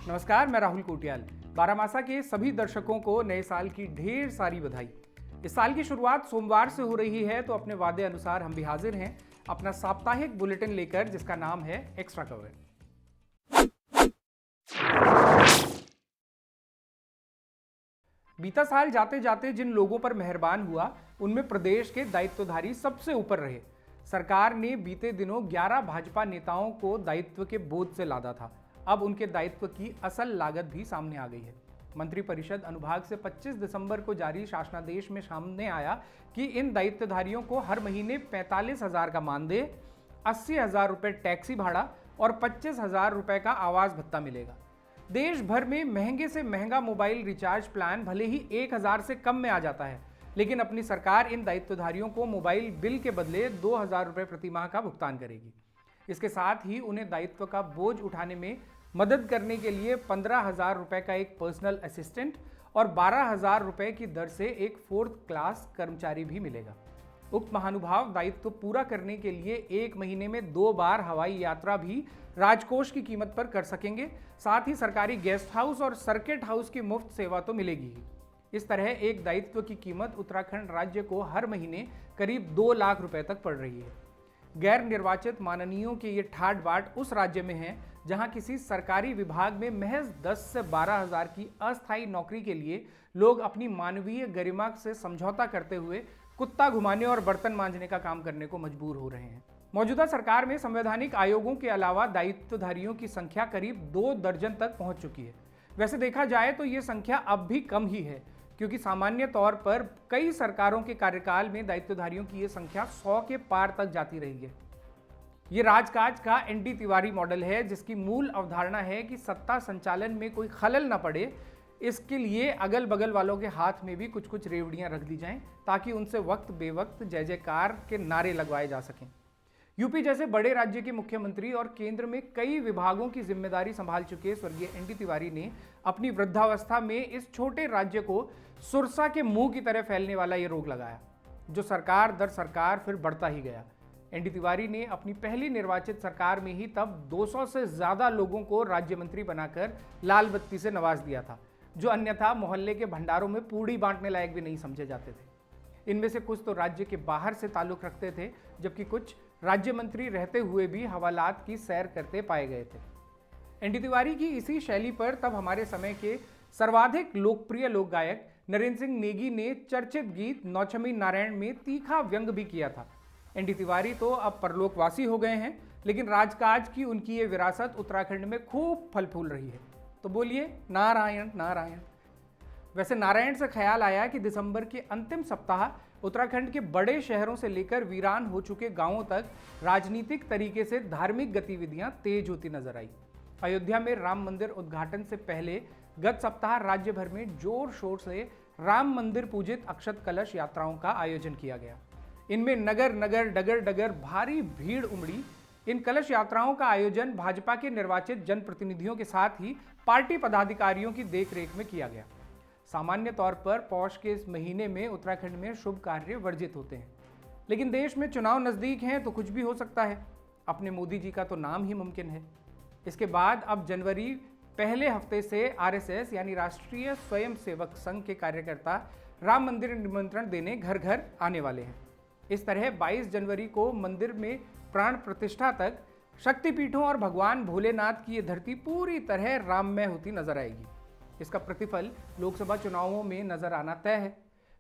नमस्कार, मैं राहुल कोटियाल। बारामासा के सभी दर्शकों को नए साल की ढेर सारी बधाई। इस साल की शुरुआत सोमवार से हो रही है, तो अपने वादे अनुसार हम भी हाजिर हैं अपना साप्ताहिक बुलेटिन लेकर, जिसका नाम है एक्स्ट्रा कवर। बीता साल जाते जाते जिन लोगों पर मेहरबान हुआ, उनमें प्रदेश के दायित्वधारी सबसे ऊपर रहे। सरकार ने बीते दिनों 11 भाजपा नेताओं को दायित्व के बोझ से लादा था। अब उनके दायित्व की असल लागत भी सामने आ गई है। मंत्रिपरिषद अनुभाग से 25 दिसंबर को जारी शासनादेश में सामने आया कि इन दायित्वधारियों को हर महीने 45,000 का मानदेय, 80,000 रुपये टैक्सी भाड़ा और 25,000 रुपये का आवास भत्ता मिलेगा। देश भर में महंगे से महंगा मोबाइल रिचार्ज प्लान भले ही 1,000 से कम में आ जाता है, लेकिन अपनी सरकार इन दायित्वधारियों को मोबाइल बिल के बदले 2,000 रुपये प्रति माह का भुगतान करेगी। इसके साथ ही उन्हें दायित्व का बोझ उठाने में मदद करने के लिए 15,000 रुपये का एक पर्सनल असिस्टेंट और 12,000 रुपये की दर से एक 4th क्लास कर्मचारी भी मिलेगा। उक्त महानुभाव दायित्व पूरा करने के लिए एक महीने में 2 बार हवाई यात्रा भी राजकोष की कीमत पर कर सकेंगे। साथ ही सरकारी गेस्ट हाउस और सर्किट हाउस की मुफ्त सेवा तो मिलेगी ही। इस तरह एक दायित्व की कीमत उत्तराखंड राज्य को हर महीने करीब 2 लाख रुपए तक पड़ रही है। गैर निर्वाचित माननीयों के ये ठाट बाट उस राज्य में है जहां किसी सरकारी विभाग में महज 10 से 12,000 की अस्थायी नौकरी के लिए लोग अपनी मानवीय गरिमा से समझौता करते हुए कुत्ता घुमाने और बर्तन मांजने का काम करने को मजबूर हो रहे हैं। मौजूदा सरकार में संवैधानिक आयोगों के अलावा दायित्वधारियों की संख्या करीब 2 दर्जन तक पहुंच चुकी है। वैसे देखा जाए तो ये संख्या अब भी कम ही है, क्योंकि सामान्य तौर पर कई सरकारों के कार्यकाल में दायित्वधारियों की ये संख्या 100 के पार तक जाती रही है। ये राजकाज का एनडी तिवारी मॉडल है, जिसकी मूल अवधारणा है कि सत्ता संचालन में कोई खलल न पड़े, इसके लिए अगल बगल वालों के हाथ में भी कुछ कुछ रेवड़ियां रख दी जाएं, ताकि उनसे वक्त बेवक्त जय जयकार के नारे लगवाए जा सकें। यूपी जैसे बड़े राज्य के मुख्यमंत्री और केंद्र में कई विभागों की जिम्मेदारी संभाल चुके स्वर्गीय एनडी तिवारी ने अपनी वृद्धावस्था में इस छोटे राज्य को सुरसा के मुंह की तरह फैलने वाला ये रोग लगाया, जो सरकार दर सरकार फिर बढ़ता ही गया। एनडी तिवारी ने अपनी पहली निर्वाचित सरकार में ही तब 200 से ज्यादा लोगों को राज्य मंत्री बनाकर लाल बत्ती से नवाज दिया था, जो अन्यथा मोहल्ले के भंडारों में पूड़ी बांटने लायक भी नहीं समझे जाते थे। इनमें से कुछ तो राज्य के बाहर से ताल्लुक रखते थे, जबकि कुछ राज्य मंत्री रहते हुए भी हवालात की सैर करते पाए गए थे। एनडी तिवारी की इसी शैली पर तब हमारे समय के सर्वाधिक लोकप्रिय लोक गायक नरेंद्र सिंह नेगी ने चर्चित गीत नौछमी नारायण में तीखा व्यंग भी किया था। एनडी तिवारी तो अब परलोकवासी हो गए हैं, लेकिन राजकाज की उनकी ये विरासत उत्तराखंड में खूब फल फूल रही है। तो बोलिए नारायण नारायण। वैसे नारायण से ख्याल आया कि दिसंबर के अंतिम सप्ताह उत्तराखंड के बड़े शहरों से लेकर वीरान हो चुके गांवों तक राजनीतिक तरीके से धार्मिक गतिविधियां तेज होती नजर आई। अयोध्या में राम मंदिर उद्घाटन से पहले गत सप्ताह राज्य भर में जोर शोर से राम मंदिर पूजित अक्षत कलश यात्राओं का आयोजन किया गया। इनमें नगर नगर डगर डगर भारी भीड़ उमड़ी। इन कलश यात्राओं का आयोजन भाजपा के निर्वाचित जनप्रतिनिधियों के साथ ही पार्टी पदाधिकारियों की देखरेख में किया गया। सामान्य तौर पर पौष के इस महीने में उत्तराखंड में शुभ कार्य वर्जित होते हैं, लेकिन देश में चुनाव नजदीक हैं तो कुछ भी हो सकता है। अपने मोदी जी का तो नाम ही मुमकिन है। इसके बाद अब जनवरी पहले हफ्ते से आरएसएस यानी राष्ट्रीय स्वयंसेवक संघ के कार्यकर्ता राम मंदिर निमंत्रण देने घर घर आने वाले हैं। इस तरह 22 जनवरी को मंदिर में प्राण प्रतिष्ठा तक शक्तिपीठों और भगवान भोलेनाथ की ये धरती पूरी तरह राममय होती नजर आएगी। इसका प्रतिफल लोकसभा चुनावों में नजर आना तय है।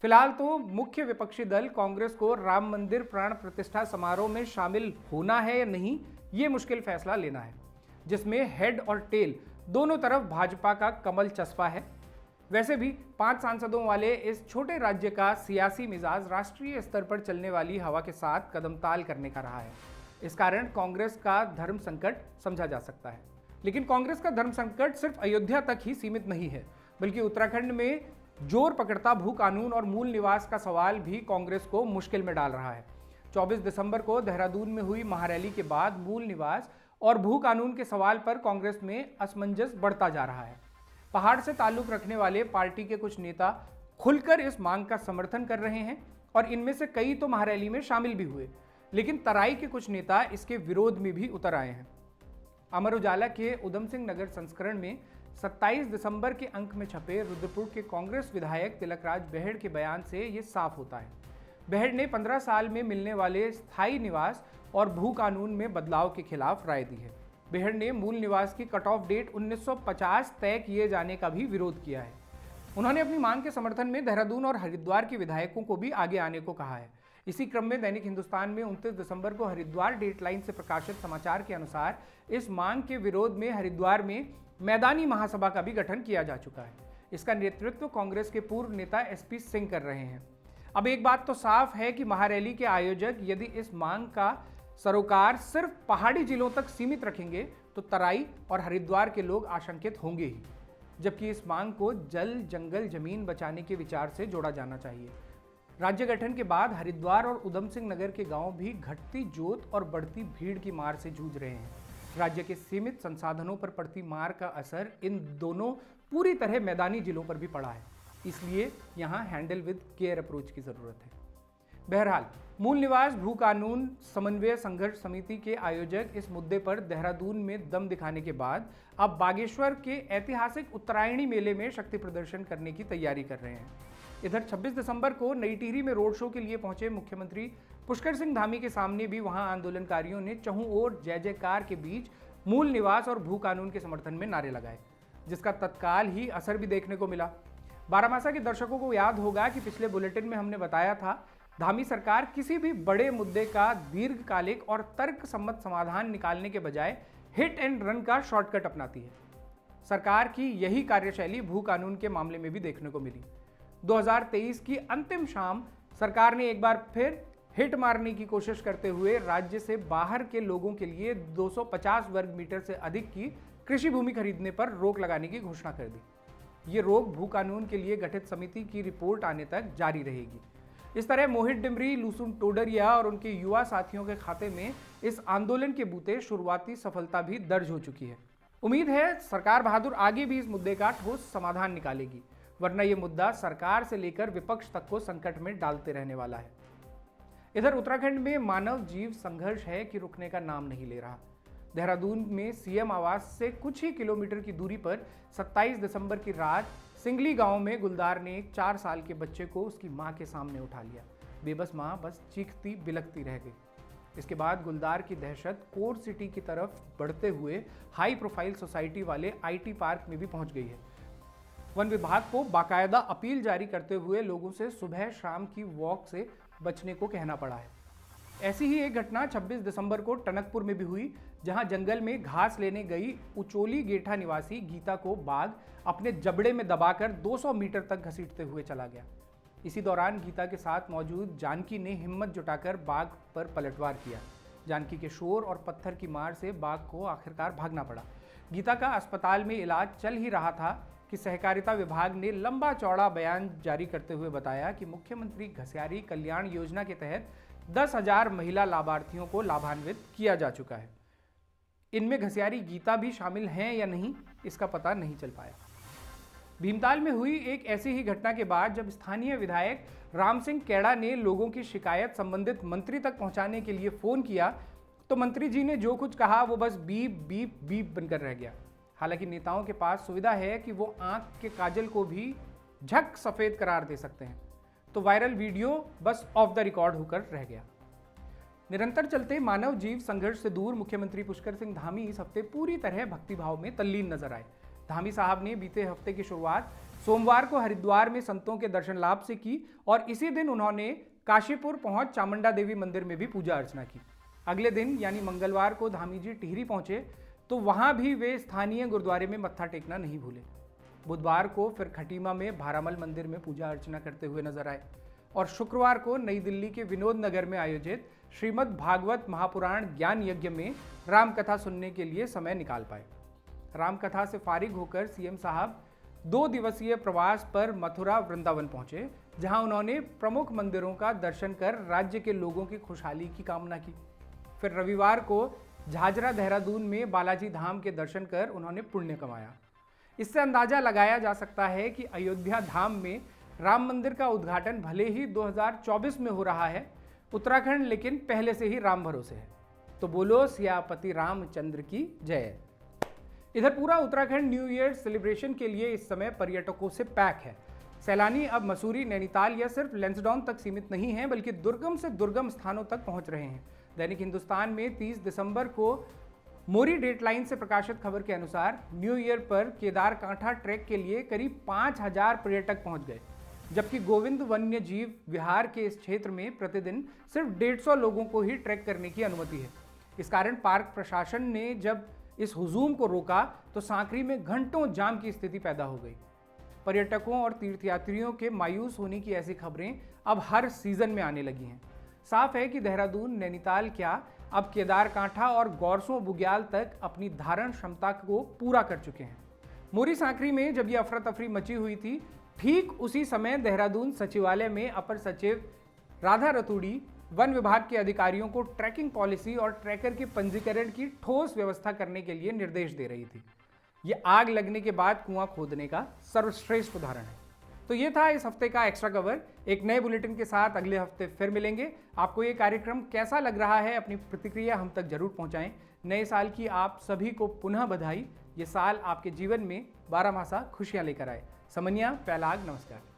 फिलहाल तो मुख्य विपक्षी दल कांग्रेस को राम मंदिर प्राण प्रतिष्ठा समारोह में शामिल होना है या नहीं, ये मुश्किल फैसला लेना है, जिसमें हेड और टेल दोनों तरफ भाजपा का कमल चस्पा है। वैसे भी 5 सांसदों वाले इस छोटे राज्य का सियासी मिजाज राष्ट्रीय स्तर पर चलने वाली हवा के साथ कदम ताल करने का रहा है। इस कारण कांग्रेस का धर्म संकट समझा जा सकता है। लेकिन कांग्रेस का धर्म संकट सिर्फ अयोध्या तक ही सीमित नहीं है, बल्कि उत्तराखंड में जोर पकड़ता भू कानून और मूल निवास का सवाल भी कांग्रेस को मुश्किल में डाल रहा है। 24 दिसंबर को देहरादून में हुई महारैली के बाद मूल निवास और भू कानून के सवाल पर कांग्रेस में असमंजस बढ़ता जा रहा है। पहाड़ से ताल्लुक रखने वाले पार्टी के कुछ नेता खुलकर इस मांग का समर्थन कर रहे हैं और इनमें से कई तो महारैली में शामिल भी हुए, लेकिन तराई के कुछ नेता इसके विरोध में भी उतर आए हैं। अमर उजाला के उधम सिंह नगर संस्करण में 27 दिसंबर के अंक में छपे रुद्रपुर के कांग्रेस विधायक तिलकराज बेहड़ के बयान से ये साफ होता है। बेहड़ ने 15 साल में मिलने वाले स्थायी निवास और भू कानून में बदलाव के खिलाफ राय दी है। बेहड़ ने मूल निवास की कट ऑफ डेट 1950 तय किए जाने का भी विरोध किया है। उन्होंने अपनी मांग के समर्थन में देहरादून और हरिद्वार के विधायकों को भी आगे आने को कहा है। इसी क्रम में दैनिक हिंदुस्तान में 29 दिसंबर को हरिद्वार डेटलाइन से प्रकाशित समाचार के अनुसार इस मांग के विरोध में हरिद्वार में मैदानी महासभा का भी गठन किया जा चुका है। इसका नेतृत्व कांग्रेस के पूर्व नेता एसपी सिंह कर रहे हैं। अब एक बात तो साफ है कि महारैली के आयोजक यदि इस मांग का सरोकार सिर्फ पहाड़ी जिलों तक सीमित रखेंगे तो तराई और हरिद्वार के लोग आशंकित होंगे ही, जबकि इस मांग को जल जंगल जमीन बचाने के विचार से जोड़ा जाना चाहिए। राज्य गठन के बाद हरिद्वार और उधम सिंह नगर के गांव भी घटती जोत और बढ़ती भीड़ की मार से जूझ रहे हैं। राज्य के सीमित संसाधनों पर पड़ती मार का असर इन दोनों पूरी तरह मैदानी जिलों पर भी पड़ा है, इसलिए यहां हैंडल विद केयर अप्रोच की जरूरत है। बहरहाल मूल निवास भू कानून समन्वय संघर्ष समिति के आयोजक इस मुद्दे पर देहरादून में दम दिखाने के बाद अब बागेश्वर के ऐतिहासिक उत्तरायणी मेले में शक्ति प्रदर्शन करने की तैयारी कर रहे हैं। इधर 26 दिसंबर को नई टिहरी में रोड शो के लिए पहुंचे मुख्यमंत्री पुष्कर सिंह धामी के सामने भी वहां आंदोलनकारियों ने चहुं ओर जय जयकार के बीच मूल निवास और भू कानून के समर्थन में नारे लगाए, जिसका तत्काल ही असर भी देखने को मिला। बारामासा के दर्शकों को याद होगा कि पिछले बुलेटिन में हमने बताया था, धामी सरकार किसी भी बड़े मुद्दे का दीर्घकालिक और तर्कसम्मत समाधान निकालने के बजाय हिट एंड रन का शॉर्टकट अपनाती है। सरकार की यही कार्यशैली भू कानून के मामले में भी देखने को मिली। 2023 की अंतिम शाम सरकार ने एक बार फिर हिट मारने की कोशिश करते हुए राज्य से बाहर के लोगों के लिए 250 वर्ग मीटर से अधिक की कृषि भूमि खरीदने पर रोक लगाने की घोषणा कर दी। ये रोक भू कानून के लिए गठित समिति की रिपोर्ट आने तक जारी रहेगी। इस तरह मोहित डिमरी, लुसुम टोडरिया और उनके युवा साथियों के खाते में इस आंदोलन के बूते शुरुआती सफलता भी दर्ज हो चुकी है। उम्मीद है सरकार बहादुर आगे भी इस मुद्दे का ठोस समाधान निकालेगी, वरना यह मुद्दा सरकार से लेकर विपक्ष तक को संकट में डालते रहने वाला है। इधर उत्तराखंड में मानव जीव संघर्ष है कि रुकने का नाम नहीं ले रहा। देहरादून में सीएम आवास से कुछ ही किलोमीटर की दूरी पर 27 दिसंबर की रात सिंगली गांव में गुलदार ने एक 4 साल के बच्चे को उसकी मां के सामने उठा लिया। बेबस मां बस चीखती बिलखती रह गई। इसके बाद गुलदार की दहशत कोर सिटी की तरफ बढ़ते हुए हाई प्रोफाइल सोसाइटी वाले आईटी पार्क में भी पहुंच गई है। वन विभाग को बाकायदा अपील जारी करते हुए लोगों से सुबह शाम की वॉक से बचने को कहना पड़ा है। ऐसी ही एक घटना 26 दिसंबर को टनकपुर में भी हुई, जहां जंगल में घास लेने गई उचोली गेठा निवासी गीता को बाघ अपने जबड़े में दबाकर 200 मीटर तक घसीटते हुए चला गया। इसी दौरान गीता के साथ मौजूद जानकी ने हिम्मत जुटाकर बाघ पर पलटवार किया। जानकी के शोर और पत्थर की मार से बाघ को आखिरकार भागना पड़ा। गीता का अस्पताल में इलाज चल ही रहा था कि सहकारिता विभाग ने लंबा चौड़ा बयान जारी करते हुए बताया कि मुख्यमंत्री घसियारी कल्याण योजना के तहत 10,000 महिला लाभार्थियों को लाभान्वित किया जा चुका है। इनमें घसियारी गीता भी शामिल हैं या नहीं, इसका पता नहीं चल पाया। भीमताल में हुई एक ऐसी ही घटना के बाद जब स्थानीय विधायक राम सिंह कैड़ा ने लोगों की शिकायत संबंधित मंत्री तक पहुंचाने के लिए फोन किया, तो मंत्री जी ने जो कुछ कहा वो बस बीप बीप बीप बनकर रह गया। हालांकि नेताओं के पास सुविधा है कि वो आंख के काजल को भी झक सफेद करार दे सकते हैं, तो वायरल वीडियो बस ऑफ द रिकॉर्ड होकर रह गया। निरंतर चलते मानव जीव संघर्ष से दूर मुख्यमंत्री पुष्कर सिंह धामी इस हफ्ते पूरी तरह भक्तिभाव में तल्लीन नजर आए। धामी साहब ने बीते हफ्ते की शुरुआत सोमवार को हरिद्वार में संतों के दर्शन लाभ से की और इसी दिन उन्होंने काशीपुर पहुंच चामुंडा देवी मंदिर में भी पूजा अर्चना की। अगले दिन यानी मंगलवार को धामी जी टिहरी पहुंचे तो वहां भी वे स्थानीय गुरुद्वारे में मत्था टेकना नहीं भूले। बुधवार को फिर खटीमा में भारामल मंदिर में पूजा अर्चना करते हुए नजर आए और शुक्रवार को नई दिल्ली के विनोद नगर में आयोजित श्रीमद् भागवत महापुराण ज्ञान यज्ञ में रामकथा सुनने के लिए समय निकाल पाए। रामकथा से फारिग होकर सीएम साहब 2 दिवसीय प्रवास पर मथुरा वृंदावन पहुंचे, जहां उन्होंने प्रमुख मंदिरों का दर्शन कर राज्य के लोगों की खुशहाली की कामना की। फिर रविवार को झाझरा देहरादून में बालाजी धाम के दर्शन कर उन्होंने पुण्य कमाया। इससे अंदाजा लगाया जा सकता है कि अयोध्या धाम में राम मंदिर का उद्घाटन भले ही 2024 में हो रहा है, उत्तराखंड लेकिन पहले से ही राम भरोसे है। तो बोलो सियापति रामचंद्र की जय। इधर पूरा उत्तराखंड न्यू ईयर सेलिब्रेशन के लिए इस समय पर्यटकों से पैक है। सैलानी अब मसूरी, नैनीताल या सिर्फ लैंसडाउन तक सीमित नहीं हैं, बल्कि दुर्गम से दुर्गम स्थानों तक पहुंच रहे हैं। दैनिक हिंदुस्तान में 30 दिसंबर को मोरी डेटलाइन से प्रकाशित खबर के अनुसार न्यू ईयर पर केदारकांठा ट्रैक के लिए करीब 5000 पर्यटक पहुंच गए, जबकि गोविंद वन्य जीव विहार के इस क्षेत्र में प्रतिदिन सिर्फ 150 लोगों को ही ट्रैक करने की अनुमति है। इस कारण पार्क प्रशासन ने जब इस हुजूम को रोका तो सांकरी में घंटों जाम की स्थिति पैदा हो गई। पर्यटकों और तीर्थयात्रियों के मायूस होने की ऐसी खबरें अब हर सीजन में आने लगी हैं। साफ है कि देहरादून, नैनीताल क्या अब केदारकांठा और गौरसों बुग्याल तक अपनी धारण क्षमता को पूरा कर चुके हैं। मोरी सांकरी में जब ये अफरा तफरी मची हुई थी, ठीक उसी समय देहरादून सचिवालय में अपर सचिव राधा रतूड़ी वन विभाग के अधिकारियों को ट्रैकिंग पॉलिसी और ट्रैकर के पंजीकरण की ठोस व्यवस्था करने के लिए निर्देश दे रही थी। ये आग लगने के बाद कुआं खोदने का सर्वश्रेष्ठ उदाहरण है। तो ये था इस हफ्ते का एक्स्ट्रा कवर। एक नए बुलेटिन के साथ अगले हफ्ते फिर मिलेंगे। आपको ये कार्यक्रम कैसा लग रहा है, अपनी प्रतिक्रिया हम तक जरूर पहुंचाएं। नए साल की आप सभी को पुनः बधाई। ये साल आपके जीवन में 12 मासा खुशियां लेकर आए। समन्या पैलाग, नमस्कार।